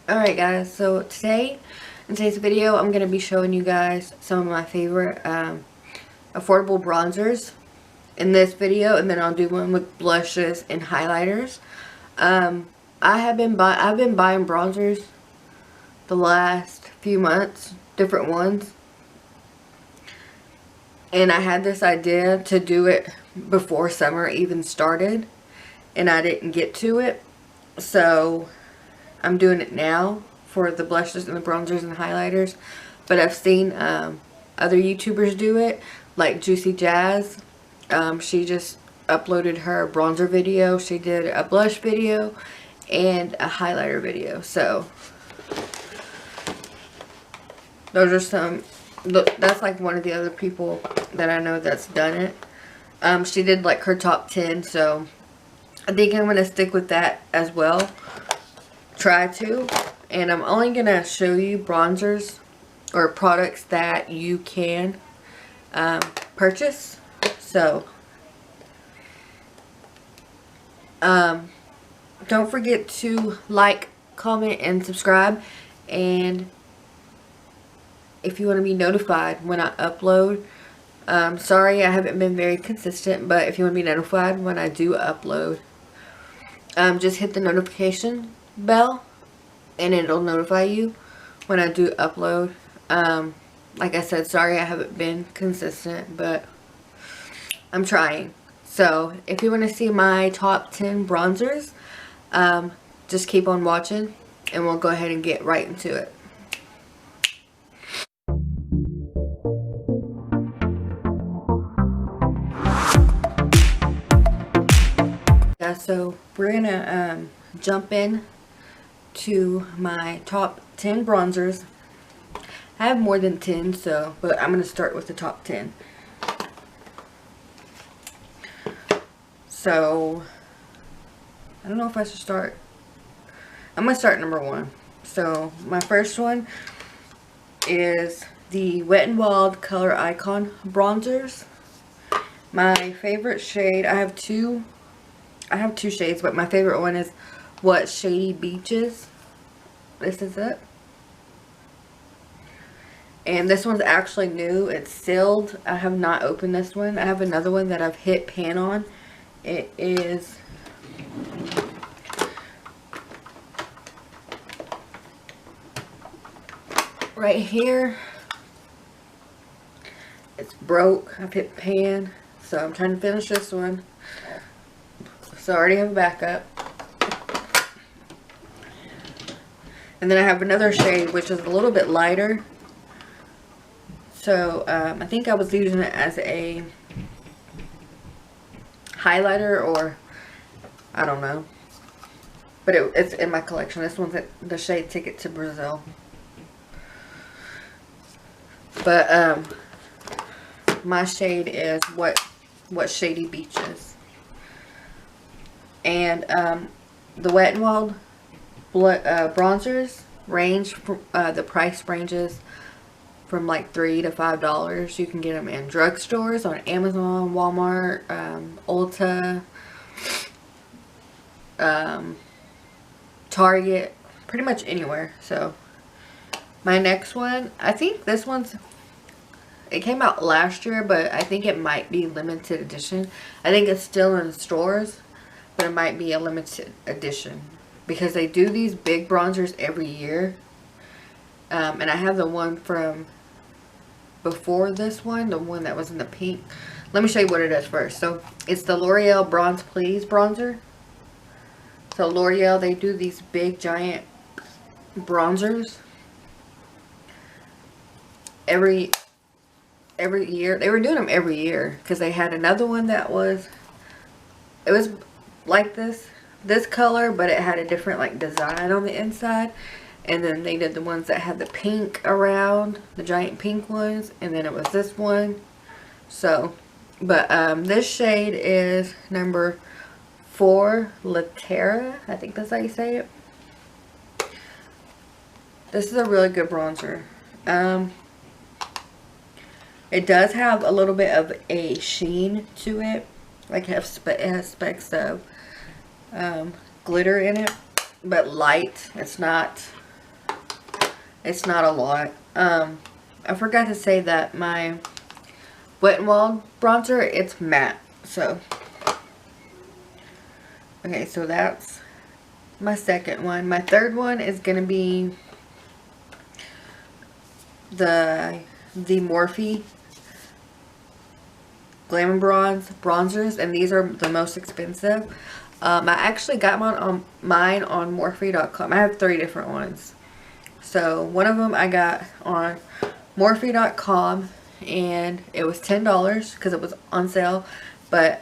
Alright guys, so in today's video I'm going to be showing you guys some of my favorite affordable bronzers in this video, and then I'll do one with blushes and highlighters. I've been buying bronzers the last few months, different ones, and I had this idea to do it before summer even started, and I didn't get to it, so I'm doing it now for the blushes and the bronzers and highlighters. But I've seen other YouTubers do it, like Juicy Jazz. She just uploaded her bronzer video. She did a blush video and a highlighter video. So those are some. That's like one of the other people that I know that's done it. She did like her top 10, so I think I'm going to stick with that as well. Try to. And I'm only going to show you bronzers or products that you can purchase. So don't forget to like, comment, and subscribe. And if you want to be notified when I upload, sorry I haven't been very consistent, but if you want to be notified when I do upload, just hit the notification bell and it'll notify you when I do upload. Like I said, sorry I haven't been consistent, but I'm trying. So if you want to see my top 10 bronzers, just keep on watching and we'll go ahead and get right into it. Yeah, so we're gonna jump in to my top 10 bronzers. I have more than 10, so, but I'm going to start with the top 10. So, I don't know if I should start. I'm going to start number 1. So, my first one is the Wet n Wild Color Icon bronzers. My favorite shade, I have two shades, but my favorite one is What Shady Beaches. This is it. And this one's actually new. It's sealed. I have not opened this one. I have another one that I've hit pan on. It is right here. It's broke. I've hit pan. So I'm trying to finish this one. So I already have a backup. And then I have another shade which is a little bit lighter. So I think I was using it as a highlighter, or I don't know. But it's in my collection. This one's the shade Ticket to Brazil. But my shade is What Shady Beaches. And the Wet n Wild bronzers range from, the price ranges from like $3 to $5. You can get them in drugstores, on Amazon, Walmart, Ulta, Target, pretty much anywhere. So my next one, I think this one's, it came out last year, but I think it might be limited edition. I think it's still in stores, but it might be a limited edition, because they do these big bronzers every year. And I have the one from before this one, the one that was in the pink. Let me show you what it is first. So it's the Loreal Bronze Please bronzer. So Loreal, they do these big giant bronzers every year. They were doing them every year because they had another one that was, it was like this color, but it had a different like design on the inside. And then they did the ones that had the pink around, the giant pink ones, and then it was this one. So, but this shade is number 4 Latera. I think that's how you say it. This is a really good bronzer. It does have a little bit of a sheen to it, like it has specks of glitter in it, but light. It's not It's not a lot. I forgot to say that my Wet n Wild bronzer, it's matte. So, okay, so that's my second one. My third one is going to be the Morphe Glamabronze bronzers, and these are the most expensive. I actually got mine on Morphe.com. I have 3 different ones. So one of them I got on Morphe.com, and it was $10 because it was on sale, but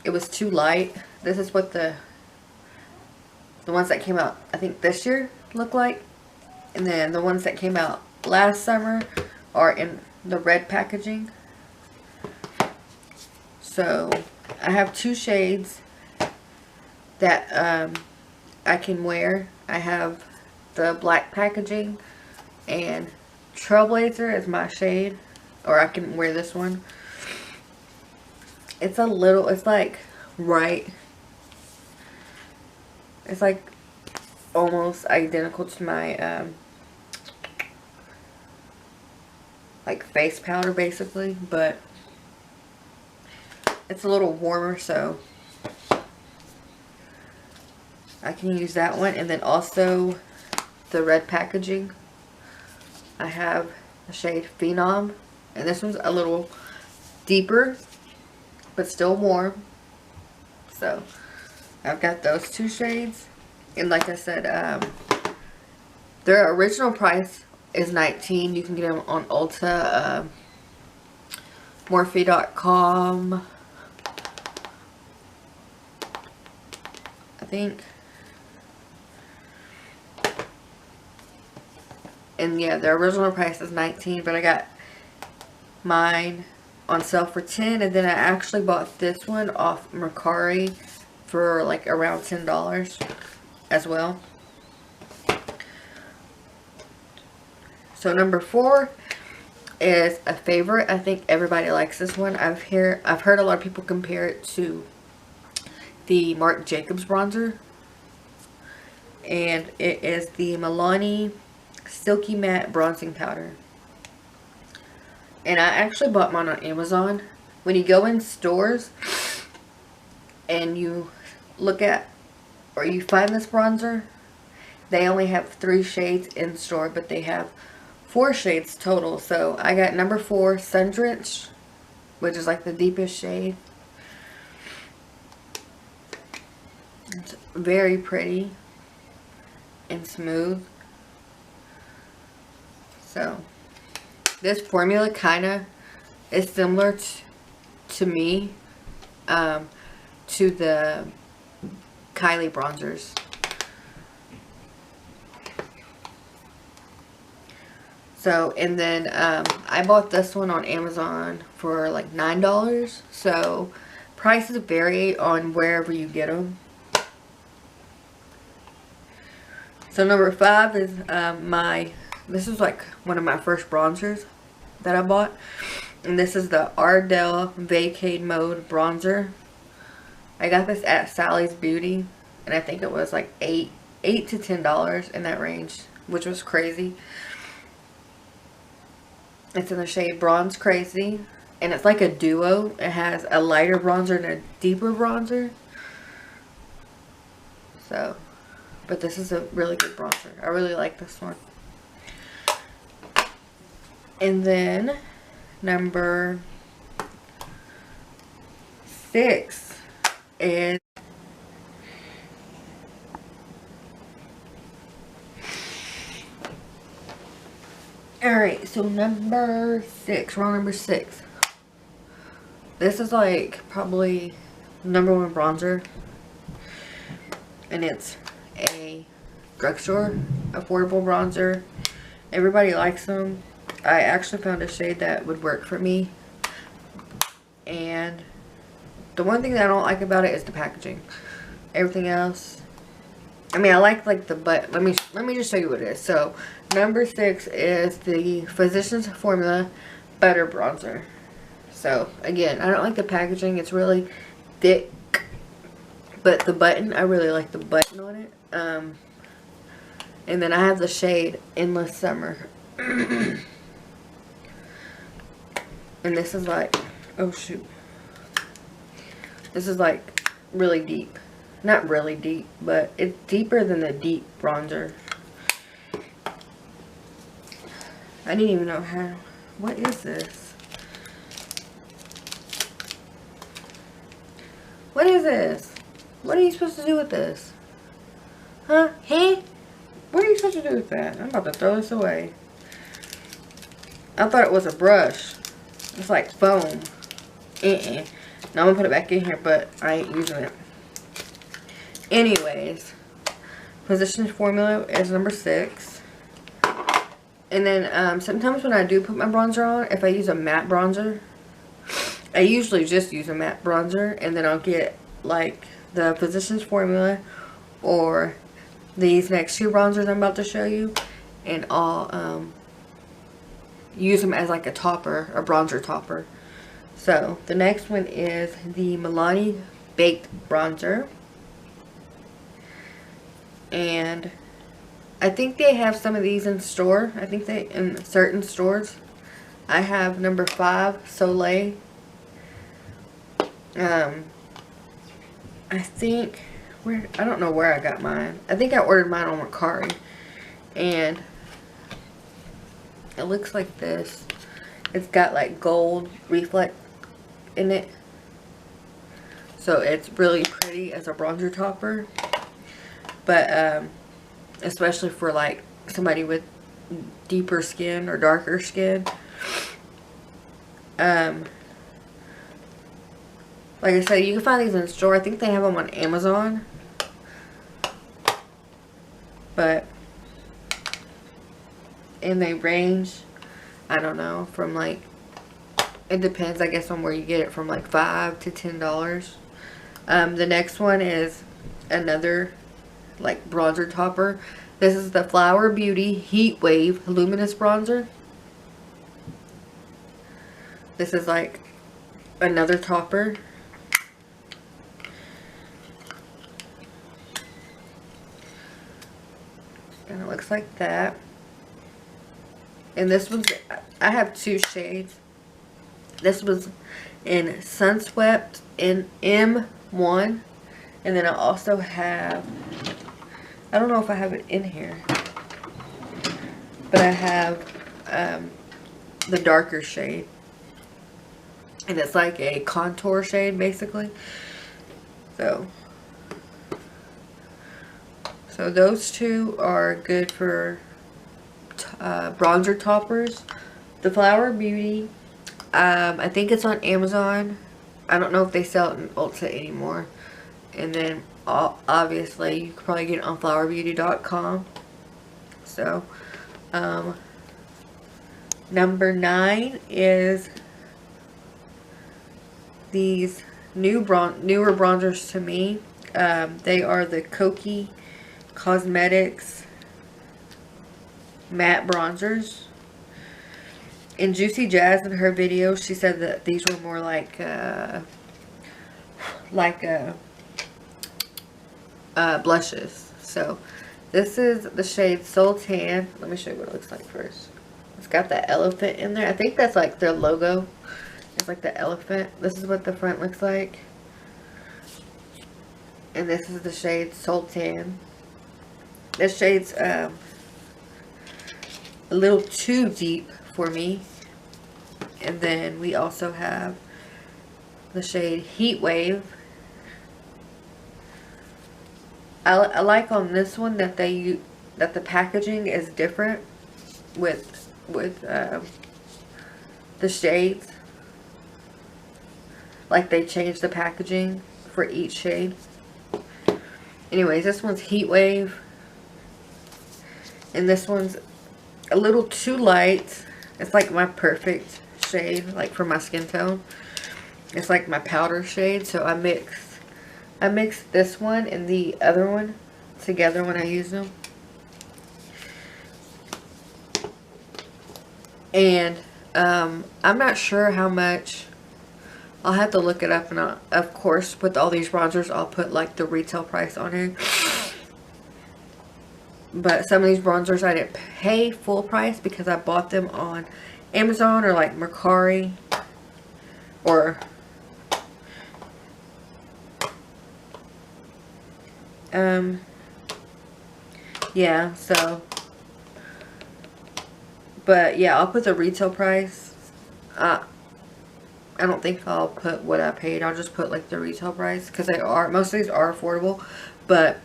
it was too light. This is what the ones that came out, I think, this year look like, and then the ones that came out last summer are in the red packaging. So I have 2 shades that I can wear. I have the black packaging, and Trailblazer is my shade, or I can wear this one. It's like it's like almost identical to my like face powder basically, but it's a little warmer, so I can use that one. And then also the red packaging, I have the shade Phenom, and this one's a little deeper but still warm. So I've got those 2 shades, and like I said, their original price is $19. You can get them on Ulta, Morphe.com, I think. And yeah, their original price is $19, but I got mine on sale for $10, and then I actually bought this one off Mercari for like around $10 as well. So number 4 is a favorite. I think everybody likes this one. I've heard a lot of people compare it to the Marc Jacobs bronzer, and it is the Milani Silky Matte Bronzing Powder. And I actually bought mine on Amazon. When you go in stores and you look at, or you find this bronzer, they only have 3 shades in store, but they have 4 shades total. So I got number 4, Sundrenched, which is like the deepest shade. It's very pretty and smooth. So this formula kind of is similar to me, to the Kylie bronzers. So, and then I bought this one on Amazon for like $9. So prices vary on wherever you get them. So number 5 is this is like one of my first bronzers that I bought. And this is the Ardell Vacay Mode Bronzer. I got this at Sally's Beauty, and I think it was like $8 to $10 in that range, which was crazy. It's in the shade Bronze Crazy, and it's like a duo. It has a lighter bronzer and a deeper bronzer. So, but this is a really good bronzer. I really like this one. And then number 6 is alright, so number 6, we're on number 6. This is like probably number 1 bronzer, and it's a drugstore affordable bronzer. Everybody likes them. I actually found a shade that would work for me, and the one thing that I don't like about it is the packaging. Everything else, I mean, I like the butt. Let me just show you what it is. So number 6 is the Physicians Formula Butter Bronzer. So again, I don't like the packaging. It's really thick, but the button, I really like the button on it. And then I have the shade Endless Summer. And this is like, oh shoot. This is like really deep. Not really deep, but it's deeper than the deep bronzer. I didn't even know how. What is this? What is this? What are you supposed to do with this? Huh? Hey? What are you supposed to do with that? I'm about to throw this away. I thought it was a brush. It's like foam. Now I'm gonna put it back in here, but I ain't using it. Anyways, Position Formula is number 6. And then sometimes when I do put my bronzer on, if I use a matte bronzer, I usually just use a matte bronzer, and then I'll get like the Positions Formula or these next 2 bronzers I'm about to show you, and I'll use them as like a topper, a bronzer topper. So the next one is the Milani Baked Bronzer, and I think they have some of these in store. I think they in certain stores. I have number 5 Soliel. I think I don't know where I got mine. I think I ordered mine on Vacay, and it looks like this. It's got like gold reflect in it, so it's really pretty as a bronzer topper. But especially for like somebody with deeper skin or darker skin. Like I said, you can find these in the store. I think they have them on Amazon. And they range, I don't know, from like, it depends I guess on where you get it, from like $5 to $10. The next one is another like bronzer topper. This is the Flower Beauty Heatwave Luminous Bronzer. This is like another topper. And it looks like that. And this one's, I have 2 shades. This was in Sunswept in M1. And then I also have, I don't know if I have it in here, but I have the darker shade. And it's like a contour shade basically. So those 2 are good for bronzer toppers. The Flower Beauty, I think it's on Amazon. I don't know if they sell it in Ulta anymore. And then obviously you could probably get it on flowerbeauty.com. So number 9 is these newer bronzers to me. They are the Koki Cosmetics matte bronzers. In Juicy Jazz, in her video, she said that these were more like blushes. So this is the shade Soul Tan. Let me show you what it looks like first. It's got that elephant in there. I think that's like their logo. It's like the elephant. This is what the front looks like. And this is the shade Soul Tan. This shade's a little too deep for me. And then we also have the shade Heat Wave. I like on this one that the packaging is different with the shades. Like they changed the packaging for each shade. Anyways, this one's Heat Wave. And this one's a little too light. It's like my perfect shade, like for my skin tone. It's like my powder shade, so I mix this one and the other one together when I use them. And I'm not sure how much. I'll have to look it up, and of course with all these bronzers I'll put like the retail price on here. But some of these bronzers I didn't pay full price because I bought them on Amazon or like Mercari or yeah, so, but yeah, I'll put the retail price. I don't think I'll put what I paid. I'll just put like the retail price because most of these are affordable. But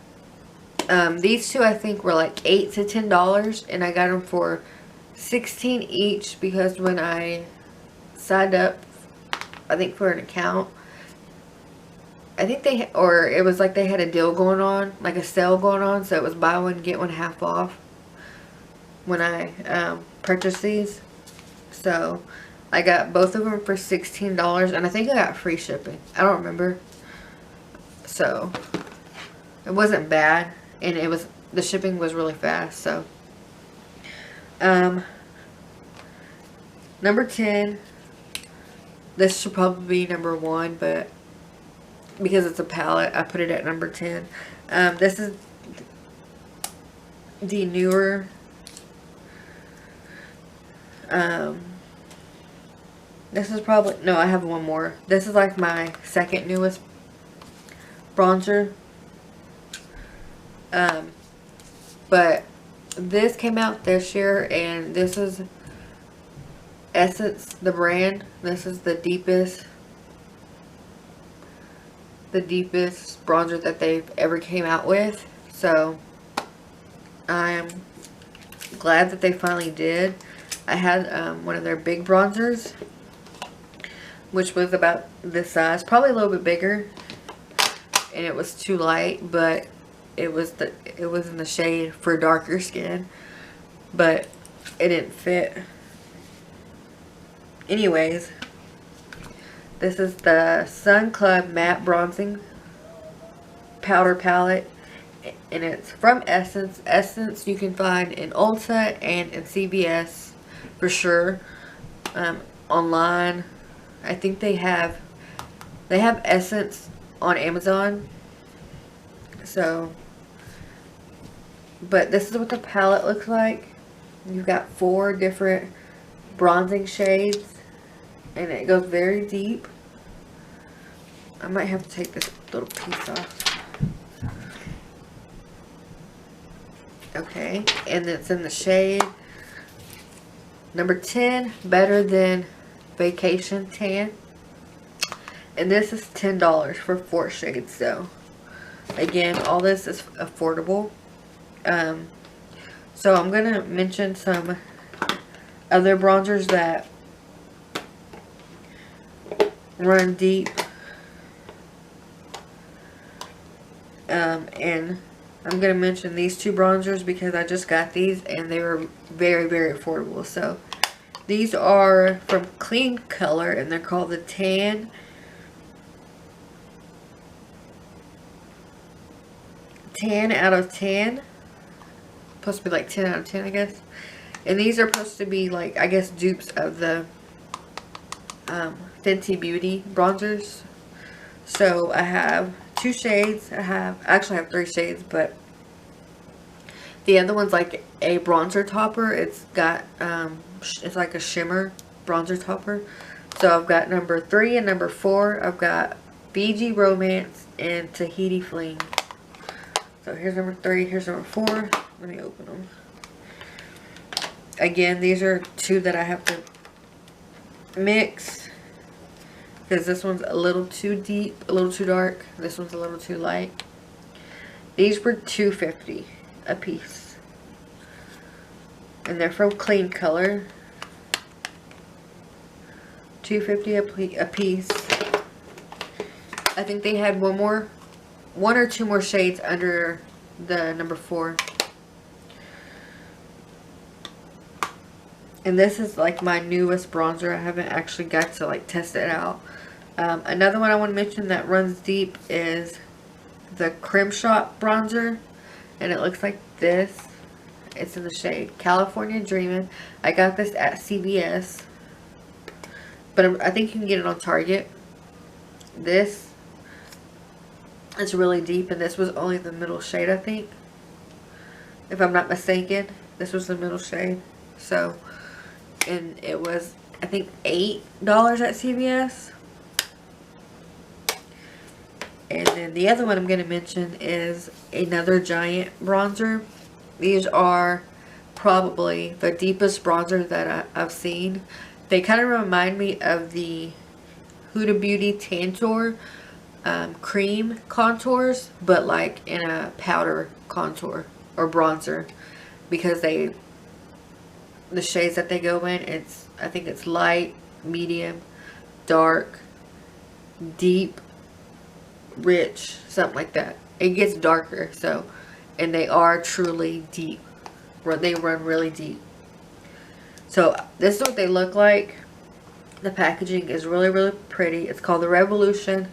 these two I think were like $8 to $10, and I got them for $16 each because when I signed up, I think for an account, I think it was like they had a deal going on, like a sale going on, so it was buy one get one half off when I purchased these. So I got both of them for $16, and I think I got free shipping. I don't remember. So it wasn't bad, and the shipping was really fast. So number 10, this should probably be number 1, but because it's a palette, I put it at number 10. This is the newer this is probably, no, I have one more. This is like my second newest bronzer. But this came out this year, and this is Essence, the brand. This is the deepest bronzer that they've ever came out with. So I'm glad that they finally did. I had one of their big bronzers, which was about this size, probably a little bit bigger, and it was too light, but it was in the shade for darker skin, but it didn't fit. Anyways, this is the Sun Club Matte Bronzing Powder Palette, and it's from Essence. Essence you can find in Ulta and in CVS for sure. Online, I think they have Essence on Amazon. So, but this is what the palette looks like. You've got 4 different bronzing shades, and it goes very deep. I might have to take this little piece off. Okay, and it's in the shade number 10, Better Than Vacation Tan. And this is $10 for 4 shades. So again, all this is affordable. So I'm gonna mention some other bronzers that run deep, and I'm gonna mention these 2 bronzers because I just got these and they were very, very affordable. So these are from Clean Color, and they're called the Tan out of 10. Supposed to be like 10 out of 10, I guess. And these are supposed to be like, I guess, dupes of the Fenty Beauty bronzers. So I have 2 shades. I actually have 3 shades, but the other one's like a bronzer topper. It's got it's like a shimmer bronzer topper. So I've got number 3 and number 4. I've got BG Romance and Tahiti Fling. So here's number 3, here's number 4. Let me open them. Again, these are 2 that I have to mix because this one's a little too deep, a little too dark. This one's a little too light. These were $2.50 a piece, and they're from Clean Color. $2.50 a piece. I think they had one or 2 more shades under the number 4. And this is like my newest bronzer. I haven't actually got to like test it out. Another one I want to mention that runs deep is the Creme Shop bronzer, and it looks like this. It's in the shade California Dreamin'. I got this at CVS, but I think you can get it on Target. This is really deep, and this was only the middle shade, I think. if I'm not mistaken. This was the middle shade. So, and it was, I think, $8 at CVS. And then the other one I'm going to mention is another giant bronzer. These are probably the deepest bronzer that I've seen. They kind of remind me of the Huda Beauty Tantour cream contours, but like in a powder contour or bronzer, because the shades that they go in, I think it's light, medium, dark, deep, rich, something like that. It gets darker, so, and they are truly deep. They run really deep. So this is what they look like. The packaging is really, really pretty. It's called the Revolution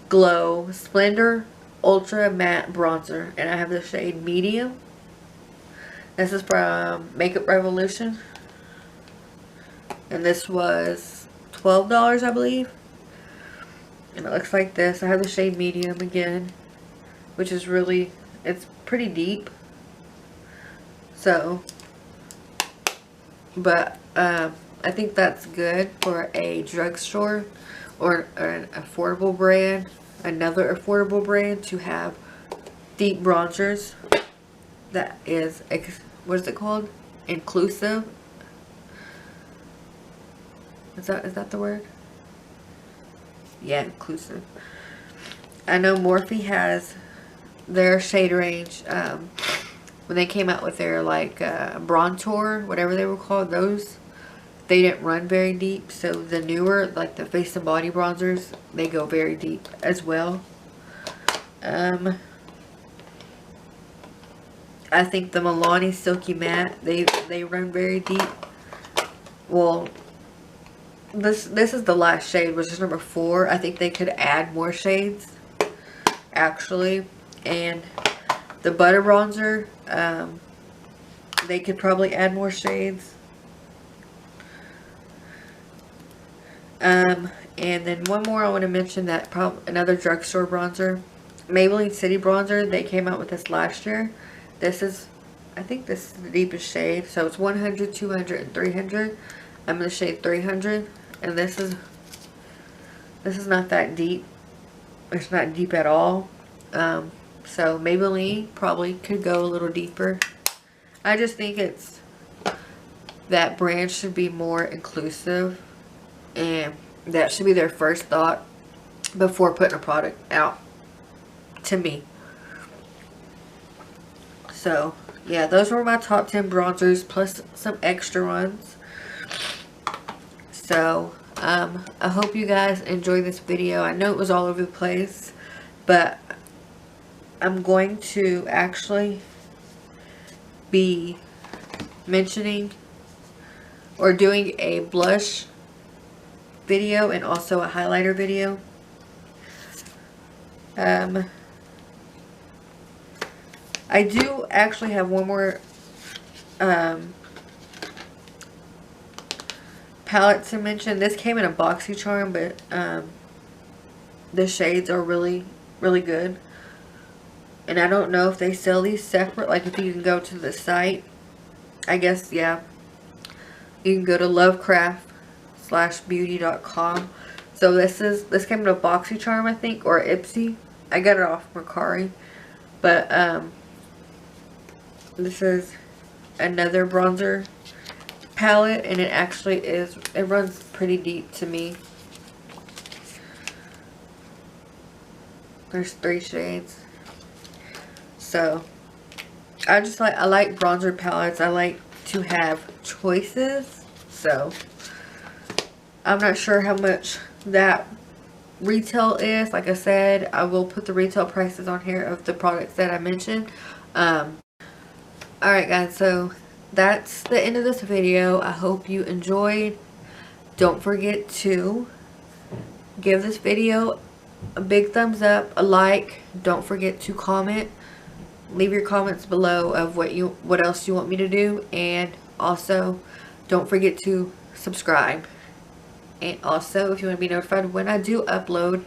Glow Splendor Ultra Matte Bronzer, and I have the shade medium. This is from Makeup Revolution, and this was $12, I believe. And it looks like this. I have the shade medium again, which is really, it's pretty deep. So, but I think that's good for a drugstore or an affordable brand, another affordable brand, to have deep bronzers that is, what is it called? Inclusive. Is that the word? Yeah, inclusive. I know Morphe has their shade range, when they came out with their like Bronzer, whatever they were called, those, they didn't run very deep. So the newer, like the face and body bronzers, they go very deep as well. I think the Milani Silky Matte, they run very deep. Well, this is the last shade, which is number 4. I think they could add more shades, actually. And the Butter Bronzer, they could probably add more shades. And then one more I want to mention, that another drugstore bronzer, Maybelline City Bronzer. They came out with this last year. This is, I think this is the deepest shade. So it's 100, 200, and 300. I'm in the shade 300. And this is not that deep. It's not deep at all. So Maybelline probably could go a little deeper. I just think that brand should be more inclusive, and that should be their first thought before putting a product out, to me. So yeah, those were my top 10 bronzers plus some extra ones. So I hope you guys enjoyed this video. I know it was all over the place, but I'm going to actually be mentioning or doing a blush video and also a highlighter video. I do actually have one more palette to mention. This came in a BoxyCharm, but the shades are really, really good. And I don't know if they sell these separate, like if you can go to the site. I guess, yeah. You can go to lovecraft/beauty.com. So this came in a BoxyCharm, I think, or Ipsy. I got it off Mercari. But this is another bronzer palette, and it actually it runs pretty deep to me. There's 3 shades. So I like bronzer palettes. I like to have choices. So I'm not sure how much that retail is. Like I said, I will put the retail prices on here of the products that I mentioned. Alright guys, so that's the end of this video. I hope you enjoyed. Don't forget to give this video a big thumbs up, a like. Don't forget to comment. Leave your comments below of what else you want me to do, and also don't forget to subscribe. And also, if you want to be notified when I do upload,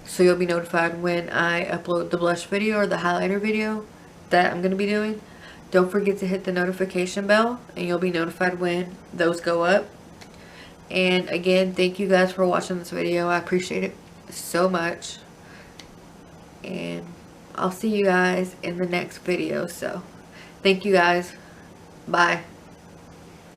so you'll be notified when I upload the blush video or the highlighter video, that I'm going to be doing. Don't forget to hit the notification bell and you'll be notified when those go up. And again, thank you guys for watching this video. I appreciate it so much. And I'll see you guys in the next video. So, thank you guys. Bye.